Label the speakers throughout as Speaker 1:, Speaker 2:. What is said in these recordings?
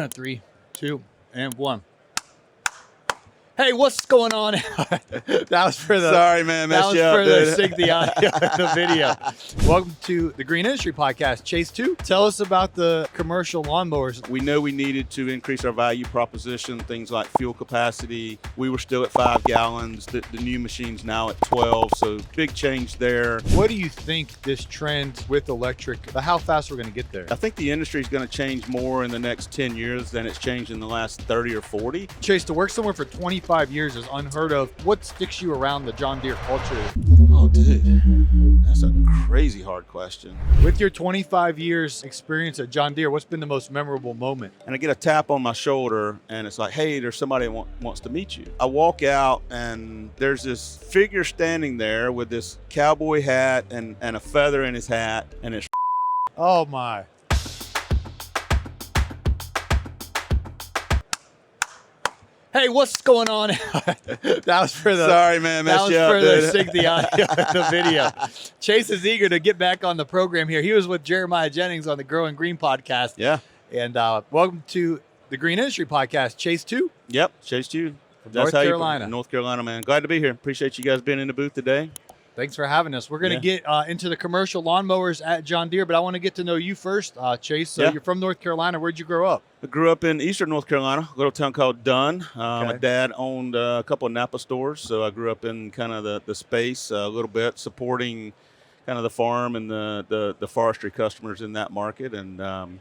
Speaker 1: on 3, 2, and 1. Hey, what's going on? That was for the.
Speaker 2: Sorry, man.
Speaker 1: That was
Speaker 2: you up,
Speaker 1: for
Speaker 2: dude.
Speaker 1: the sync the audio and the video. Welcome to the Green Industry Podcast. Chase 2, tell us about the commercial lawnmowers.
Speaker 2: We know we needed to increase our value proposition, things like fuel capacity. We were still at 5 gallons. The new machine's now at 12, so big change there.
Speaker 1: What do you think this trend with electric, how fast we're going to get there?
Speaker 2: I think the industry is going to change more in the next 10 years than it's changed in the last 30 or 40.
Speaker 1: Chase, to work somewhere for 25 years is unheard of. What sticks you around the John Deere culture?
Speaker 2: Oh, dude, that's a crazy hard question.
Speaker 1: With your 25 years experience at John Deere, what's been the most memorable moment?
Speaker 2: And I get a tap on my shoulder and it's like, hey, there's somebody that wants to meet you. I walk out and there's this figure standing there with this cowboy hat and a feather in his hat, and it's
Speaker 1: Oh my. Hey, what's going on? That was for the.
Speaker 2: Sorry, man.
Speaker 1: That was
Speaker 2: you up,
Speaker 1: for the
Speaker 2: dude.
Speaker 1: sync the audio and the video. Chase is eager to get back on the program here. He was with Jeremiah Jennings on the Growing Green podcast.
Speaker 2: Yeah.
Speaker 1: And welcome to the Green Industry Podcast. Chase 2.
Speaker 2: Yep. Chase you.
Speaker 1: From North Carolina.
Speaker 2: North Carolina, man. Glad to be here. Appreciate you guys being in the booth today.
Speaker 1: Thanks for having us. We're going to get into the commercial lawnmowers at John Deere, but I want to get to know you first, Chase. So you're from North Carolina. Where'd you grow up?
Speaker 2: I grew up in eastern North Carolina, a little town called Dunn. My dad owned a couple of Napa stores, so I grew up in kind of the space a little bit, supporting kind of the farm and the forestry customers in that market. And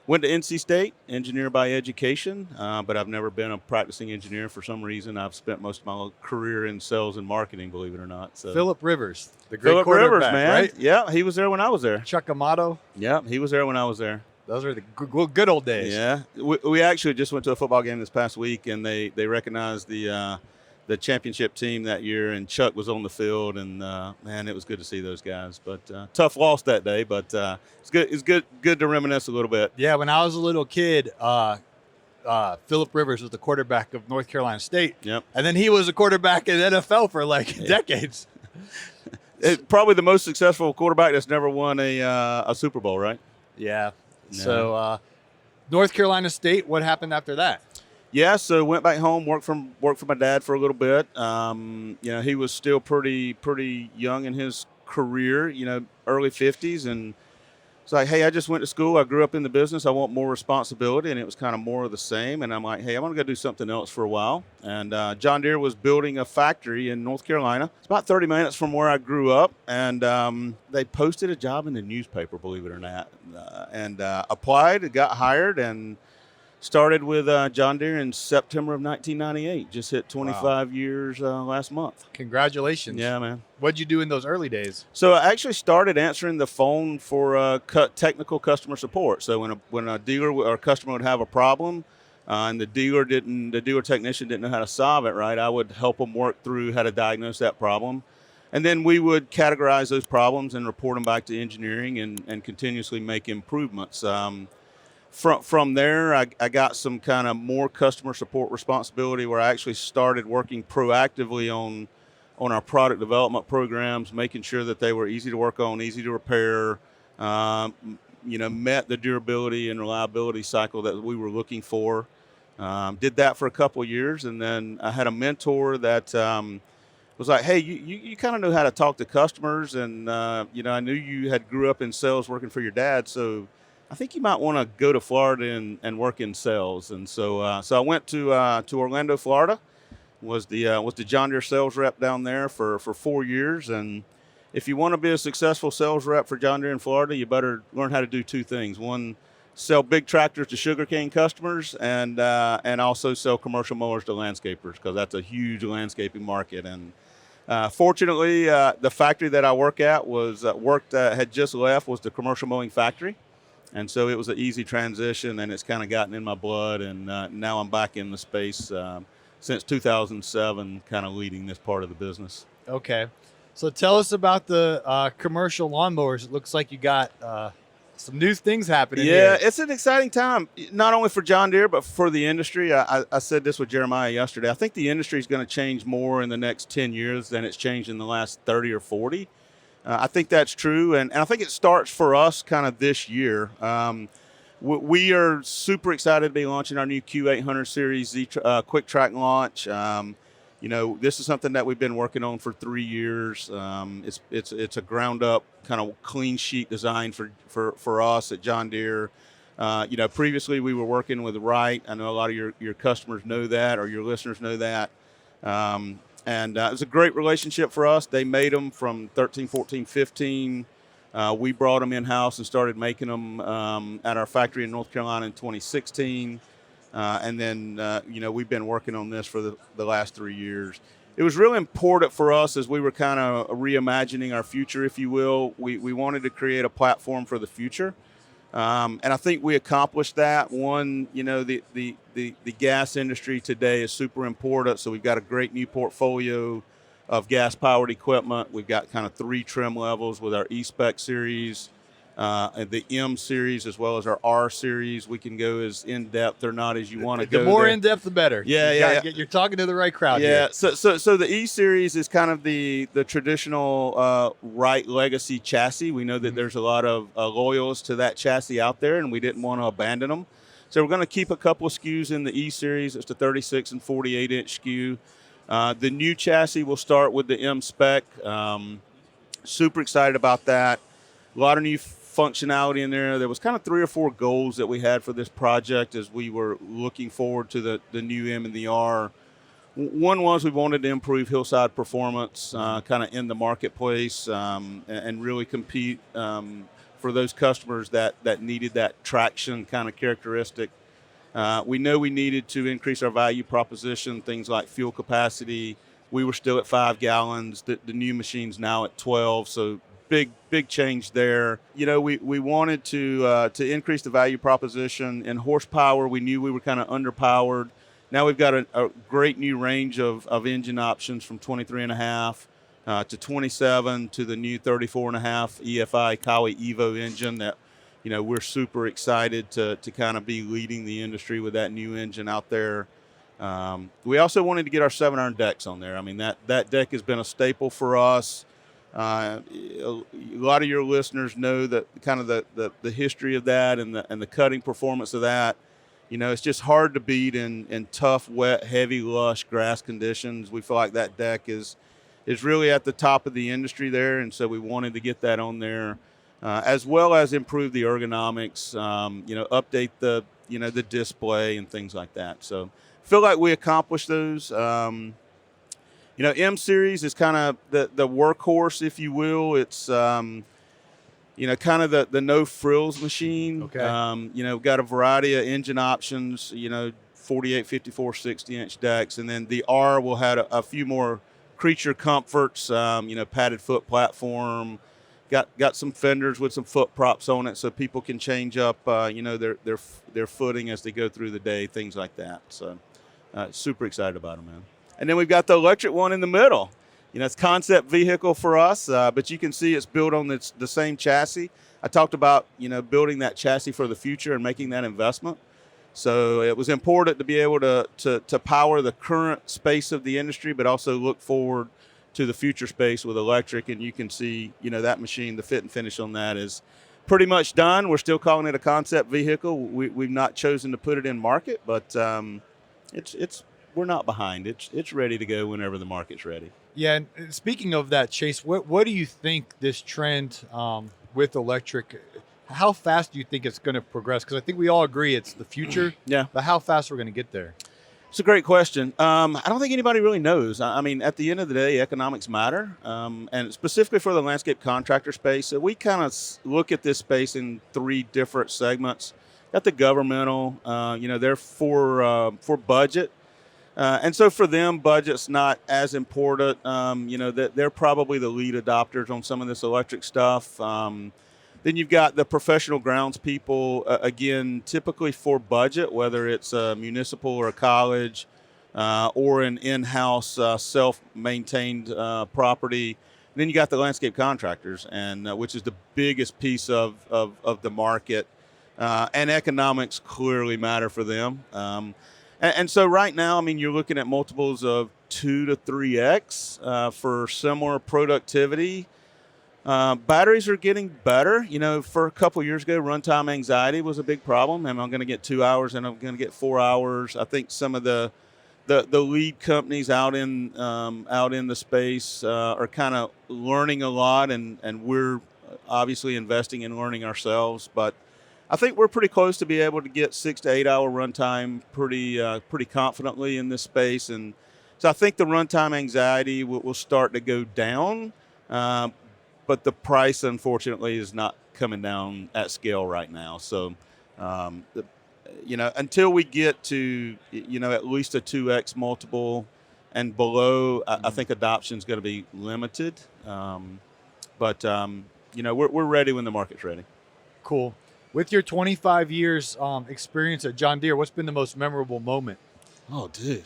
Speaker 2: went to NC State, engineer by education, but I've never been a practicing engineer for some reason. I've spent most of my career in sales and marketing, believe it or not. So
Speaker 1: Phillip Rivers, the great
Speaker 2: Phillip
Speaker 1: quarterback,
Speaker 2: Rivers, man.
Speaker 1: right?
Speaker 2: Yeah, he was there when I was there.
Speaker 1: Chuck Amato.
Speaker 2: Yeah, he was there when I was there.
Speaker 1: Those are the good old days.
Speaker 2: Yeah, we actually just went to a football game this past week, and they recognized the championship team that year, and Chuck was on the field, and man, it was good to see those guys. But tough loss that day, but it's good. It's good to reminisce a little bit.
Speaker 1: Yeah, when I was a little kid, Phillip Rivers was the quarterback of North Carolina State.
Speaker 2: Yep.
Speaker 1: And then he was a quarterback in the NFL for decades.
Speaker 2: Probably the most successful quarterback that's never won a Super Bowl, right?
Speaker 1: Yeah.
Speaker 2: No.
Speaker 1: So North Carolina State, what happened after that?
Speaker 2: Yeah, so went back home, worked for my dad for a little bit. He was still pretty young in his career, early 50s, and it's like, hey, I just went to school. I grew up in the business. I want more responsibility, and it was kind of more of the same. And I'm like, hey, I want to go do something else for a while. And John Deere was building a factory in North Carolina. It's about 30 minutes from where I grew up, and they posted a job in the newspaper, believe it or not, and applied, got hired, and started with John Deere in September of 1998. Just hit 25 years last month.
Speaker 1: Congratulations.
Speaker 2: Yeah, man.
Speaker 1: What'd you do in those early days?
Speaker 2: So I actually started answering the phone for technical customer support. So when a dealer or a customer would have a problem, and the dealer technician didn't know how to solve it right, I would help them work through how to diagnose that problem. And then we would categorize those problems and report them back to engineering and continuously make improvements. From there, I got some kind of more customer support responsibility where I actually started working proactively on our product development programs, making sure that they were easy to work on, easy to repair, met the durability and reliability cycle that we were looking for. Did that for a couple of years, and then I had a mentor that was like, hey, you kind of know how to talk to customers, and I knew you had grew up in sales working for your dad, so I think you might want to go to Florida and work in sales. And so I went to Orlando, Florida, was the John Deere sales rep down there for 4 years. And if you want to be a successful sales rep for John Deere in Florida, you better learn how to do two things. One, sell big tractors to sugarcane customers, and also sell commercial mowers to landscapers, because that's a huge landscaping market. And fortunately, the factory that I work at had just left was the commercial mowing factory. And so it was an easy transition, and it's kind of gotten in my blood, and now I'm back in the space since 2007, kind of leading this part of the business.
Speaker 1: Okay. So tell us about the commercial lawnmowers. It looks like you got some new things happening here.
Speaker 2: It's an exciting time, not only for John Deere, but for the industry. I said this with Jeremiah yesterday. I think the industry is going to change more in the next 10 years than it's changed in the last 30 or 40. I think that's true, and I think it starts for us kind of this year. We are super excited to be launching our new Q800 series quick track launch. This is something that we've been working on for 3 years. It's a ground up kind of clean sheet design for us at John Deere. Previously we were working with Wright. I know a lot of your customers know that, or your listeners know that. And it was a great relationship for us. They made them from 13, 14, 15. We brought them in-house and started making them at our factory in North Carolina in 2016. And then, we've been working on this for the last 3 years. It was really important for us as we were kind of reimagining our future, if you will. We wanted to create a platform for the future. And I think we accomplished that. One, the gas industry today is super important. So we've got a great new portfolio of gas-powered equipment. We've got kind of 3 trim levels with our E-Spec series, the M series, as well as our R series. We can go as in-depth or not as you want to go.
Speaker 1: The more in-depth, the better.
Speaker 2: Yeah.
Speaker 1: You're talking to the right crowd
Speaker 2: here.
Speaker 1: So
Speaker 2: the E series is kind of the traditional Wright legacy chassis. We know that there's a lot of loyalists to that chassis out there, and we didn't want to abandon them. So we're going to keep a couple of SKUs in the E series. It's the 36 and 48-inch SKU. The new chassis will start with the M spec. Super excited about that. A lot of new functionality in there. There was kind of 3 or 4 goals that we had for this project as we were looking forward to the new M and the R. One was we wanted to improve hillside performance kind of in the marketplace and really compete for those customers that needed that traction kind of characteristic. We know we needed to increase our value proposition, things like fuel capacity. We were still at 5 gallons. The new machine's now at 12, so big change there. We wanted to increase the value proposition. In horsepower, we knew we were kind of underpowered. Now we've got a great new range of engine options from 23.5 to 27 to the new 34.5 EFI Kawi Evo engine that we're super excited to kind of be leading the industry with that new engine out there. We also wanted to get our 7-iron decks on there. I mean, that deck has been a staple for us. A lot of your listeners know that kind of the history of that and the cutting performance of that. It's just hard to beat in tough, wet, heavy, lush grass conditions. We feel like that deck is really at the top of the industry there, and so we wanted to get that on there. As well as improve the ergonomics, update the display and things like that. So feel like we accomplished those. M series is kind of the workhorse, if you will. It's kind of the no frills machine.
Speaker 1: Okay.
Speaker 2: Got a variety of engine options. 48, 54, 60-inch decks, and then the R will have a few more creature comforts. Padded foot platform. Got some fenders with some foot props on it, so people can change up, their footing as they go through the day, things like that. So, super excited about them, man. And then we've got the electric one in the middle. It's concept vehicle for us, but you can see it's built on the same chassis. I talked about building that chassis for the future and making that investment. So it was important to be able to power the current space of the industry, but also look forward to the future space with electric. And you can see, that machine, the fit and finish on that is pretty much done. We're still calling it a concept vehicle. We've not chosen to put it in market, but we're not behind. It's ready to go whenever the market's ready.
Speaker 1: Yeah, and speaking of that, Chase, what do you think this trend with electric, how fast do you think it's going to progress? Because I think we all agree it's the future.
Speaker 2: Yeah.
Speaker 1: But how fast we're going to get there?
Speaker 2: It's a great question. I don't think anybody really knows. I mean, at the end of the day, economics matter, and specifically for the landscape contractor space. So we kind of look at this space in 3 different segments. Got the governmental, they're for budget. And so for them, budget's not as important. They're probably the lead adopters on some of this electric stuff. Then you've got the professional grounds people, again, typically for budget, whether it's a municipal or a college or an in-house self-maintained property. And then you got the landscape contractors, and which is the biggest piece of the market. And economics clearly matter for them. And so right now, I mean, you're looking at multiples of 2 to 3x for similar productivity. Batteries are getting better. You know, for a couple years ago, runtime anxiety was a big problem. Am I going to get 2 hours and I'm going to get 4 hours? I think some of the lead companies out in the space are kind of learning a lot, and we're obviously investing in learning ourselves. But I think we're pretty close to be able to get 6 to 8 hour runtime pretty confidently in this space, and so I think the runtime anxiety will start to go down. But the price, unfortunately, is not coming down at scale right now. So, until we get to, at least a 2x multiple and below, I think adoption is going to be limited. But we're ready when the market's ready.
Speaker 1: Cool. With your 25 years experience at John Deere, what's been the most memorable moment?
Speaker 2: Oh, dude,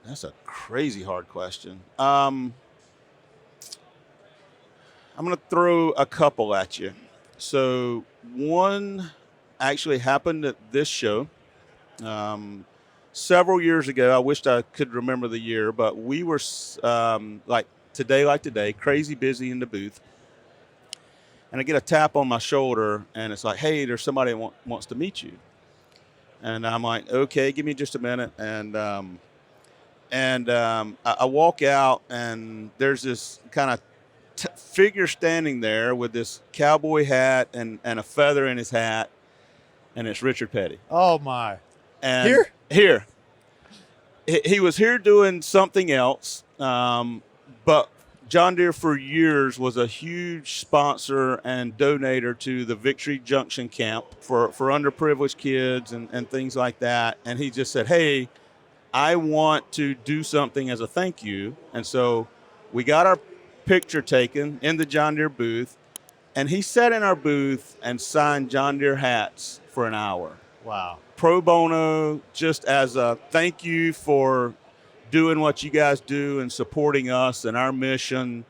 Speaker 2: that's a crazy hard question. I'm going to throw a couple at you. So one actually happened at this show several years ago. I wished I could remember the year, but we were like today, crazy busy in the booth. And I get a tap on my shoulder, and it's like, hey, there's somebody that wants to meet you. And I'm like, okay, give me just a minute. And I walk out, and there's this kind of figure standing there with this cowboy hat and a feather in his hat, and it's Richard Petty.
Speaker 1: Oh my!
Speaker 2: And here, he was here doing something else, but John Deere for years was a huge sponsor and donator to the Victory Junction camp for underprivileged kids and things like that. And he just said, hey, I want to do something as a thank you. And so we got our picture taken in the John Deere booth, and he sat in our booth and signed John Deere hats for an hour.
Speaker 1: Wow.
Speaker 2: Pro bono, just as a thank you for doing what you guys do and supporting us and our mission.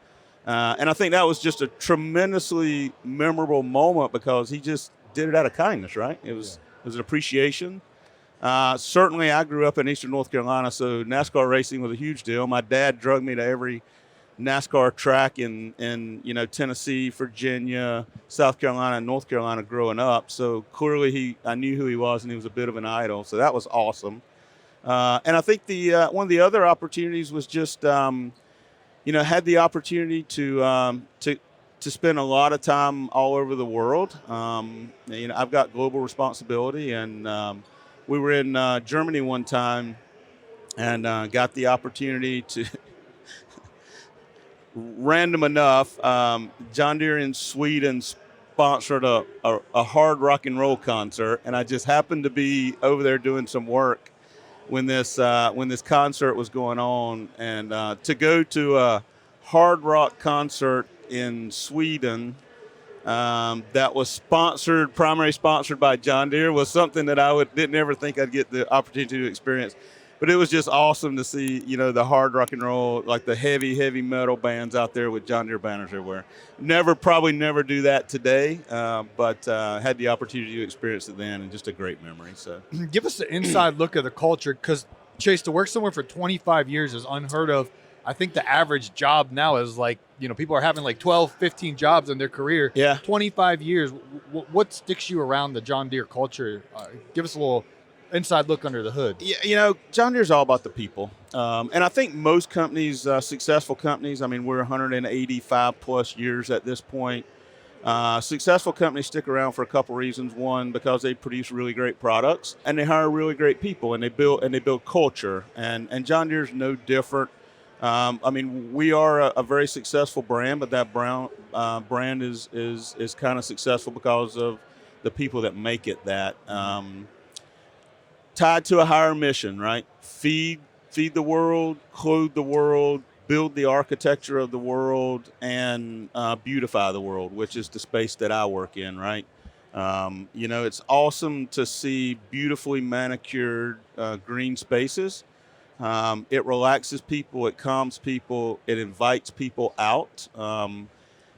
Speaker 2: And I think that was just a tremendously memorable moment because he just did it out of kindness, right? It was an appreciation. Certainly I grew up in Eastern North Carolina, so NASCAR racing was a huge deal. My dad drug me to every NASCAR track in Tennessee, Virginia, South Carolina, and North Carolina growing up. So clearly I knew who he was, and he was a bit of an idol. So that was awesome. And I think one of the other opportunities was just had the opportunity to spend a lot of time all over the world. I've got global responsibility, and we were in Germany one time, and got the opportunity to. Random enough, John Deere in Sweden sponsored a hard rock and roll concert, and I just happened to be over there doing some work when this concert was going on, and to go to a hard rock concert in Sweden that was primarily sponsored by John Deere was something that I didn't ever think I'd get the opportunity to experience. But it was just awesome to see, the hard rock and roll, like the heavy metal bands out there with John Deere banners everywhere. Probably never do that today, but had the opportunity to experience it then, and just a great memory. So,
Speaker 1: give us an inside look at the culture, because Chase, to work somewhere for 25 years is unheard of. I think the average job now is like, people are having like 12, 15 jobs in their career.
Speaker 2: Yeah.
Speaker 1: 25 years. What sticks you around the John Deere culture? Give us a little inside look under the hood.
Speaker 2: Yeah, John Deere's all about the people. And I think most companies, successful companies, we're 185 plus years at this point. Successful companies stick around for a couple reasons. One, because they produce really great products, and they hire really great people, and they build culture. And John Deere's no different. We are a very successful brand, but that brand is kind of successful because of the people that make it that. Tied to a higher mission, right? Feed the world, clothe the world, build the architecture of the world, and beautify the world, which is the space that I work in, right? It's awesome to see beautifully manicured green spaces. It relaxes people, it calms people, it invites people out. And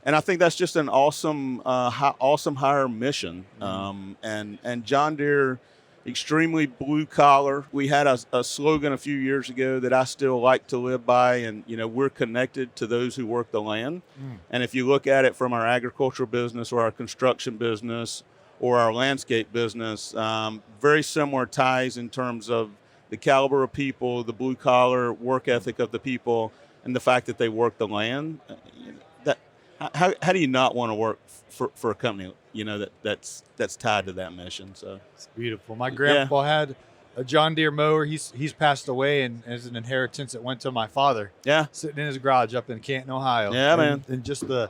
Speaker 2: I think that's just an awesome higher mission. And John Deere, extremely blue collar. We had a slogan a few years ago that I still like to live by, and we're connected to those who work the land. And if you look at it from our agricultural business or our construction business or our landscape business, very similar ties in terms of the caliber of people, the blue collar work ethic of the people, and the fact that they work the land. How do you not want to work for a company that's tied to that mission? So
Speaker 1: it's beautiful. My grandpa had a John Deere mower. He's passed away, and as an inheritance, it went to my father.
Speaker 2: Yeah,
Speaker 1: sitting in his garage up in Canton, Ohio.
Speaker 2: Yeah, man.
Speaker 1: And just the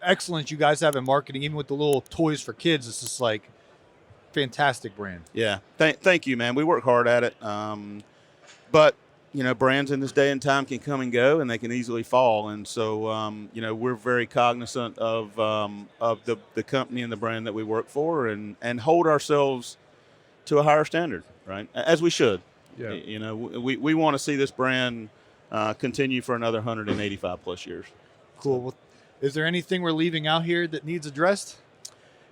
Speaker 1: excellence you guys have in marketing, even with the little toys for kids, it's just like fantastic brand.
Speaker 2: Yeah, thank you, man. We work hard at it, but brands in this day and time can come and go, and they can easily fall. And so, we're very cognizant of the company and the brand that we work for, and hold ourselves to a higher standard, right? As we should.
Speaker 1: Yeah.
Speaker 2: We want to see this brand continue for another 185 plus years.
Speaker 1: Cool. Well, is there anything we're leaving out here that needs addressed?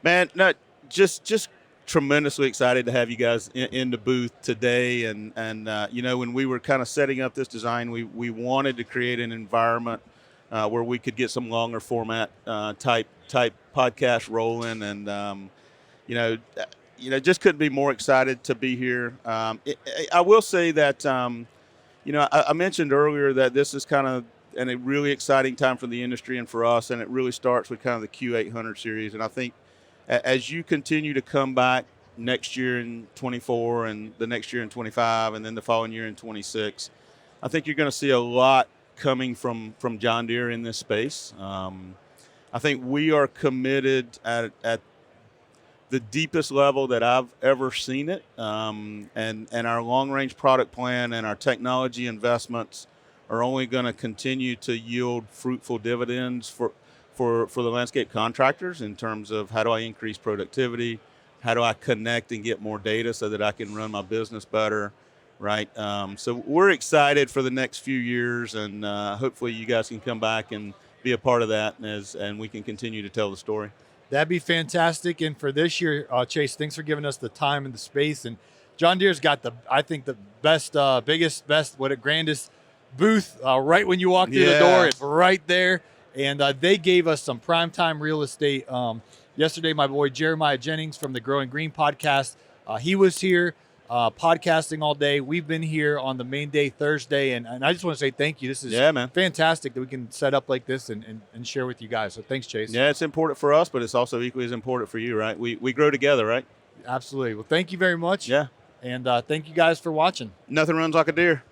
Speaker 2: Man, no, just tremendously excited to have you guys in the booth today. And when we were kind of setting up this design, we wanted to create an environment where we could get some longer format type podcast rolling. And, just couldn't be more excited to be here. I will say that, I mentioned earlier that this is kind of a really exciting time for the industry and for us. And it really starts with kind of the Q800 series. And I think, as you continue to come back next year in 24 and the next year in 25 and then the following year in 26, I think you're going to see a lot coming from John Deere in this space. I think we are committed at the deepest level that I've ever seen it, and our long-range product plan and our technology investments are only going to continue to yield fruitful dividends for the landscape contractors in terms of how do I increase productivity, how do I connect and get more data so that I can run my business better, right? So we're excited for the next few years, and hopefully you guys can come back and be a part of that, and we can continue to tell the story.
Speaker 1: That'd be fantastic. And for this year, Chase, thanks for giving us the time and the space. And John Deere's got the best, biggest, grandest booth right when you walk through the door. It's right there. And they gave us some primetime real estate. Yesterday, my boy Jeremiah Jennings from the Growing Green podcast, he was here podcasting all day. We've been here on the main day Thursday, and I just want to say thank you. This is fantastic that we can set up like this and share with you guys. So thanks, Chase.
Speaker 2: Yeah, it's important for us, but it's also equally as important for you, right? We grow together, right?
Speaker 1: Absolutely. Well, thank you very much.
Speaker 2: Yeah.
Speaker 1: And thank you guys for watching.
Speaker 2: Nothing runs like a deer.